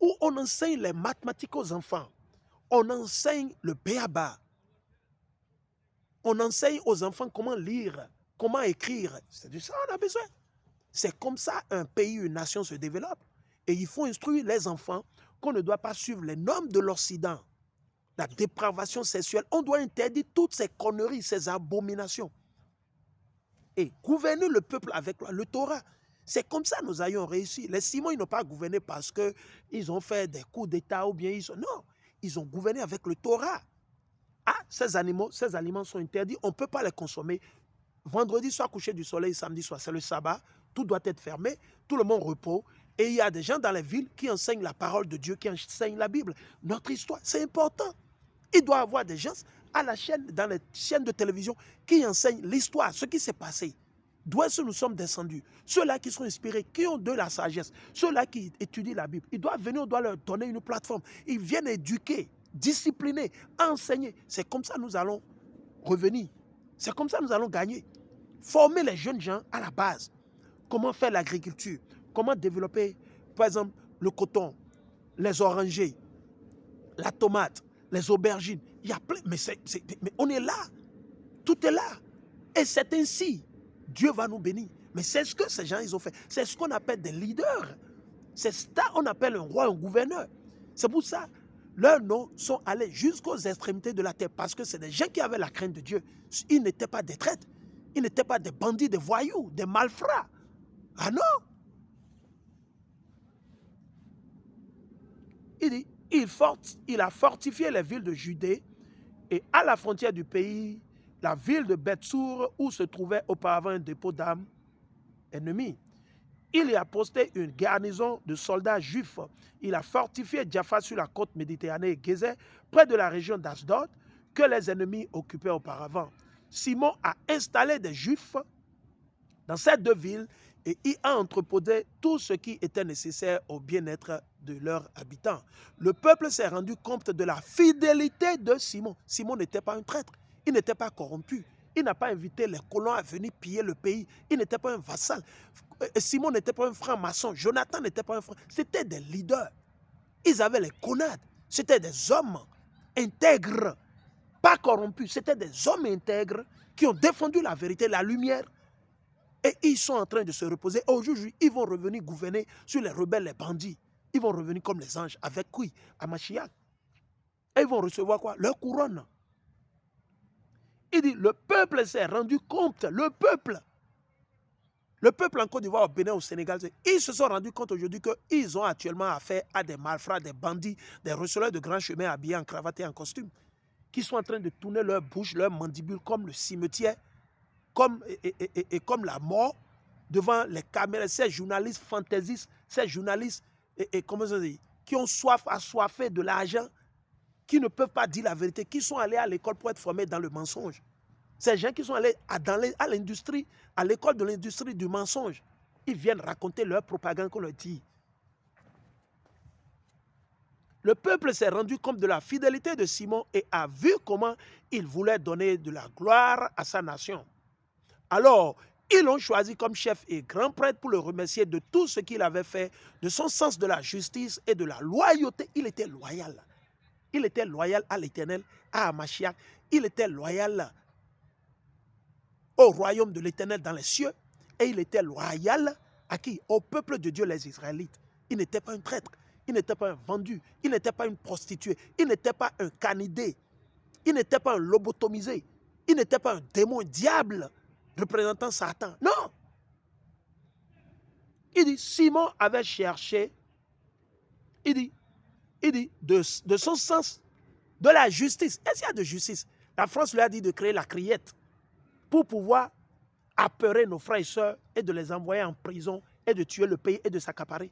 où on enseigne les mathématiques aux enfants, on enseigne le béaba, on enseigne aux enfants comment lire, comment écrire. C'est de ça qu'on a besoin. C'est comme ça un pays, une nation se développe. Et il faut instruire les enfants qu'on ne doit pas suivre les normes de l'Occident. La dépravation sexuelle, on doit interdire toutes ces conneries, ces abominations. Et gouverner le peuple avec le Torah. C'est comme ça que nous ayons réussi. Les Simons, ils n'ont pas gouverné parce qu'ils ont fait des coups d'État ou bien non, ils ont gouverné avec le Torah. Ah, ces aliments sont interdits, on ne peut pas les consommer. Vendredi soir, coucher du soleil, samedi soir, c'est le sabbat, tout doit être fermé, tout le monde repose. Et il y a des gens dans les villes qui enseignent la parole de Dieu, qui enseignent la Bible. Notre histoire, c'est important. Il doit y avoir des gens à la chaîne, dans les chaînes de télévision qui enseignent l'histoire, ce qui s'est passé. D'où est-ce que nous sommes descendus? Ceux-là qui sont inspirés, qui ont de la sagesse, ceux-là qui étudient la Bible, ils doivent venir, on doit leur donner une plateforme. Ils viennent éduquer, discipliner, enseigner. C'est comme ça que nous allons revenir. C'est comme ça que nous allons gagner. Former les jeunes gens à la base. Comment faire l'agriculture? Comment développer, par exemple, le coton, les orangers, la tomate, les aubergines. Il y a plein, mais on est là. Tout est là. Et c'est ainsi. Dieu va nous bénir. Mais c'est ce que ces gens ils ont fait. C'est ce qu'on appelle des leaders. C'est ça qu'on appelle un roi, un gouverneur. C'est pour ça leurs noms sont allés jusqu'aux extrémités de la terre parce que c'est des gens qui avaient la crainte de Dieu. Ils n'étaient pas des traîtres. Ils n'étaient pas des bandits, des voyous, des malfrats. Ah non! Il dit, il a fortifié les villes de Judée et à la frontière du pays, la ville de Bethsour où se trouvait auparavant un dépôt d'armes ennemies. Il y a posté une garnison de soldats juifs. Il a fortifié Jaffa sur la côte méditerranée et Gézer, près de la région d'Ashdod, que les ennemis occupaient auparavant. Simon a installé des juifs dans ces deux villes et y a entreposé tout ce qui était nécessaire au bien-être de leurs habitants. Le peuple s'est rendu compte de la fidélité de Simon. Simon n'était pas un traître, il n'était pas corrompu. Il n'a pas invité les colons à venir piller le pays. Il n'était pas un vassal. Simon n'était pas un franc-maçon. Jonathan n'était pas un franc. C'était des leaders. Ils avaient les connades. C'était des hommes intègres, pas corrompus. C'était des hommes intègres qui ont défendu la vérité, la lumière. Et ils sont en train de se reposer. Aujourd'hui, ils vont revenir gouverner sur les rebelles, les bandits. Ils vont revenir comme les anges. Avec qui? À Mashiach. Et ils vont recevoir quoi? Leur couronne. Il dit, le peuple s'est rendu compte, le peuple en Côte d'Ivoire, au Bénin, au Sénégal, ils se sont rendus compte aujourd'hui qu'ils ont actuellement affaire à des malfrats, des bandits, des receleurs de grands chemins habillés en cravate et en costume, qui sont en train de tourner leur bouche, leur mandibule comme le cimetière, comme la mort devant les caméras. Ces journalistes fantaisistes, ces journalistes comment ça dit, qui ont soif, assoiffé de l'argent, qui ne peuvent pas dire la vérité, qui sont allés à l'école pour être formés dans le mensonge. Ces gens qui sont allés à l'industrie, à l'école de l'industrie du mensonge, ils viennent raconter leur propagande qu'on leur dit. Le peuple s'est rendu compte de la fidélité de Simon et a vu comment il voulait donner de la gloire à sa nation. Alors, ils l'ont choisi comme chef et grand prêtre pour le remercier de tout ce qu'il avait fait, de son sens de la justice et de la loyauté. Il était loyal. Il était loyal à l'Éternel, à Mashiach. Il était loyal au royaume de l'Éternel dans les cieux. Et il était loyal à qui? Au peuple de Dieu, les Israélites. Il n'était pas un traître. Il n'était pas un vendu. Il n'était pas une prostituée. Il n'était pas un canidé. Il n'était pas un lobotomisé. Il n'était pas un démon, un diable représentant Satan. Non. Il dit, Simon avait cherché, il dit de son sens de la justice. Est-ce qu'il y a de justice? La France lui a dit de créer la criette pour pouvoir apeurer nos frères et sœurs et de les envoyer en prison et de tuer le pays et de s'accaparer.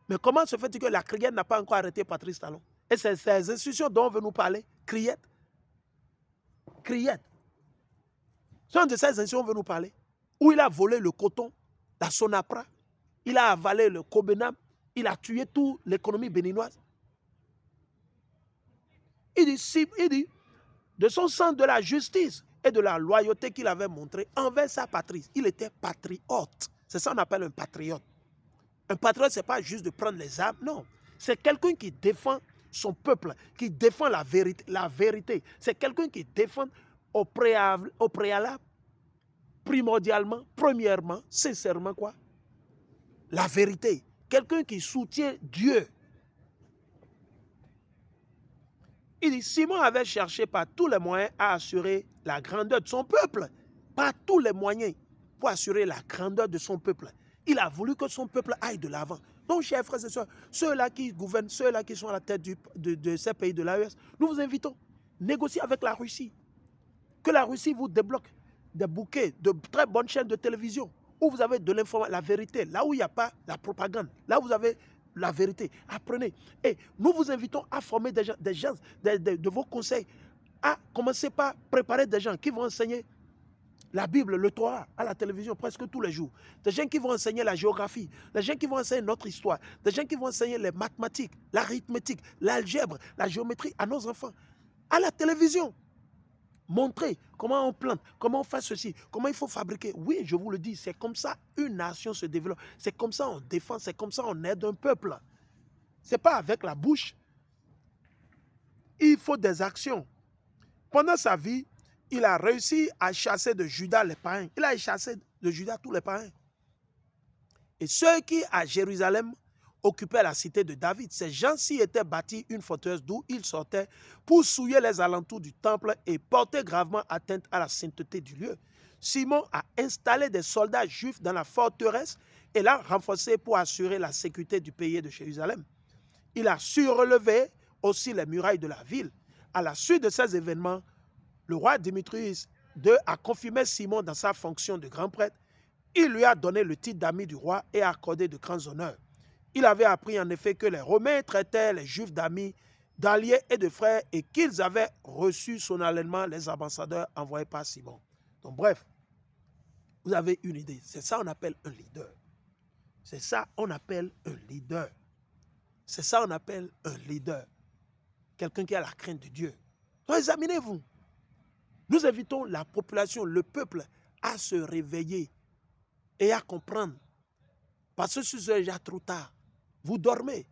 Mais comment se fait-il que la criette n'a pas encore arrêté Patrice Talon? Et c'est ces institutions dont on veut nous parler. Criette. Criette. C'est de ces institutions dont on veut nous parler. Où il a volé le coton, la Sonapra, il a avalé le Cobenam, il a tué toute l'économie béninoise. Il dit, de son sens de la justice et de la loyauté qu'il avait montré envers sa patrie. Il était patriote. C'est ça qu'on appelle un patriote. Un patriote, ce n'est pas juste de prendre les armes, non. C'est quelqu'un qui défend son peuple, qui défend la vérité. La vérité. C'est quelqu'un qui défend au préalable, primordialement, premièrement, sincèrement quoi? La vérité. Quelqu'un qui soutient Dieu. Il dit, Simon avait cherché par tous les moyens à assurer la grandeur de son peuple. Par tous les moyens pour assurer la grandeur de son peuple. Il a voulu que son peuple aille de l'avant. Donc, chers frères et sœurs, ceux-là qui gouvernent, ceux-là qui sont à la tête de ces pays de l'AES, nous vous invitons, négocier avec la Russie. Que la Russie vous débloque des bouquets de très bonnes chaînes de télévision où vous avez de l'information, la vérité, là où il n'y a pas la propagande, là où vous avez la vérité. Apprenez. Et nous vous invitons à former des gens de vos conseils, à commencer par préparer des gens qui vont enseigner la Bible, le Torah à la télévision presque tous les jours. Des gens qui vont enseigner la géographie, des gens qui vont enseigner notre histoire, des gens qui vont enseigner les mathématiques, l'arithmétique, l'algèbre, la géométrie à nos enfants. À la télévision. Montrer comment on plante, comment on fait ceci, comment il faut fabriquer. Oui, je vous le dis, c'est comme ça une nation se développe. C'est comme ça on défend, c'est comme ça on aide un peuple. Ce n'est pas avec la bouche. Il faut des actions. Pendant sa vie, il a réussi à chasser de Juda les païens. Il a chassé de Juda tous les païens. Et ceux qui, à Jérusalem, occupaient la cité de David, ces gens-ci étaient bâtis une forteresse d'où ils sortaient pour souiller les alentours du temple et porter gravement atteinte à la sainteté du lieu. Simon a installé des soldats juifs dans la forteresse et l'a renforcée pour assurer la sécurité du pays de Jérusalem. Il a surlevé aussi les murailles de la ville. À la suite de ces événements, le roi Démétrius II a confirmé Simon dans sa fonction de grand prêtre. Il lui a donné le titre d'ami du roi et a accordé de grands honneurs. Il avait appris en effet que les Romains traitaient les Juifs d'amis, d'alliés et de frères et qu'ils avaient reçu solennellement les ambassadeurs envoyés par Simon. Donc bref, vous avez une idée. C'est ça qu'on appelle un leader. C'est ça qu'on appelle un leader. C'est ça qu'on appelle un leader. Quelqu'un qui a la crainte de Dieu. Donc examinez-vous. Nous invitons la population, le peuple, à se réveiller et à comprendre. Parce que c'est déjà trop tard. Vous dormez.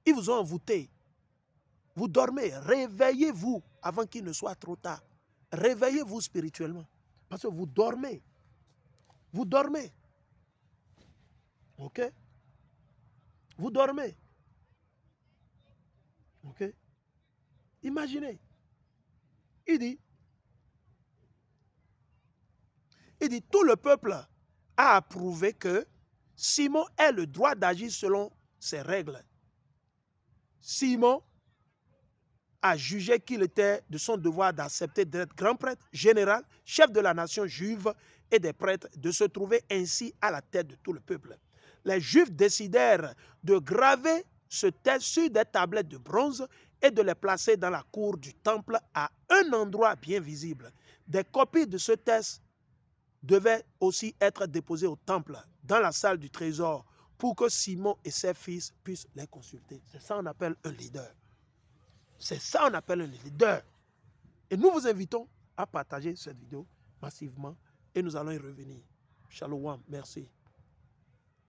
Ils vous ont envoûté. Vous dormez. Réveillez-vous avant qu'il ne soit trop tard. Réveillez-vous spirituellement. Parce que vous dormez. Vous dormez. OK? Vous dormez. OK? Imaginez. Il dit, tout le peuple a approuvé que Simon ait le droit d'agir selon ses règles. Simon a jugé qu'il était de son devoir d'accepter d'être grand prêtre, général, chef de la nation juive et des prêtres, de se trouver ainsi à la tête de tout le peuple. Les Juifs décidèrent de graver ce texte sur des tablettes de bronze et de les placer dans la cour du temple à un endroit bien visible. Des copies de ce texte devaient aussi être déposées au temple, dans la salle du trésor, pour que Simon et ses fils puissent les consulter. C'est ça qu'on appelle un leader. C'est ça qu'on appelle un leader. Et nous vous invitons à partager cette vidéo massivement et nous allons y revenir. Shalom, merci.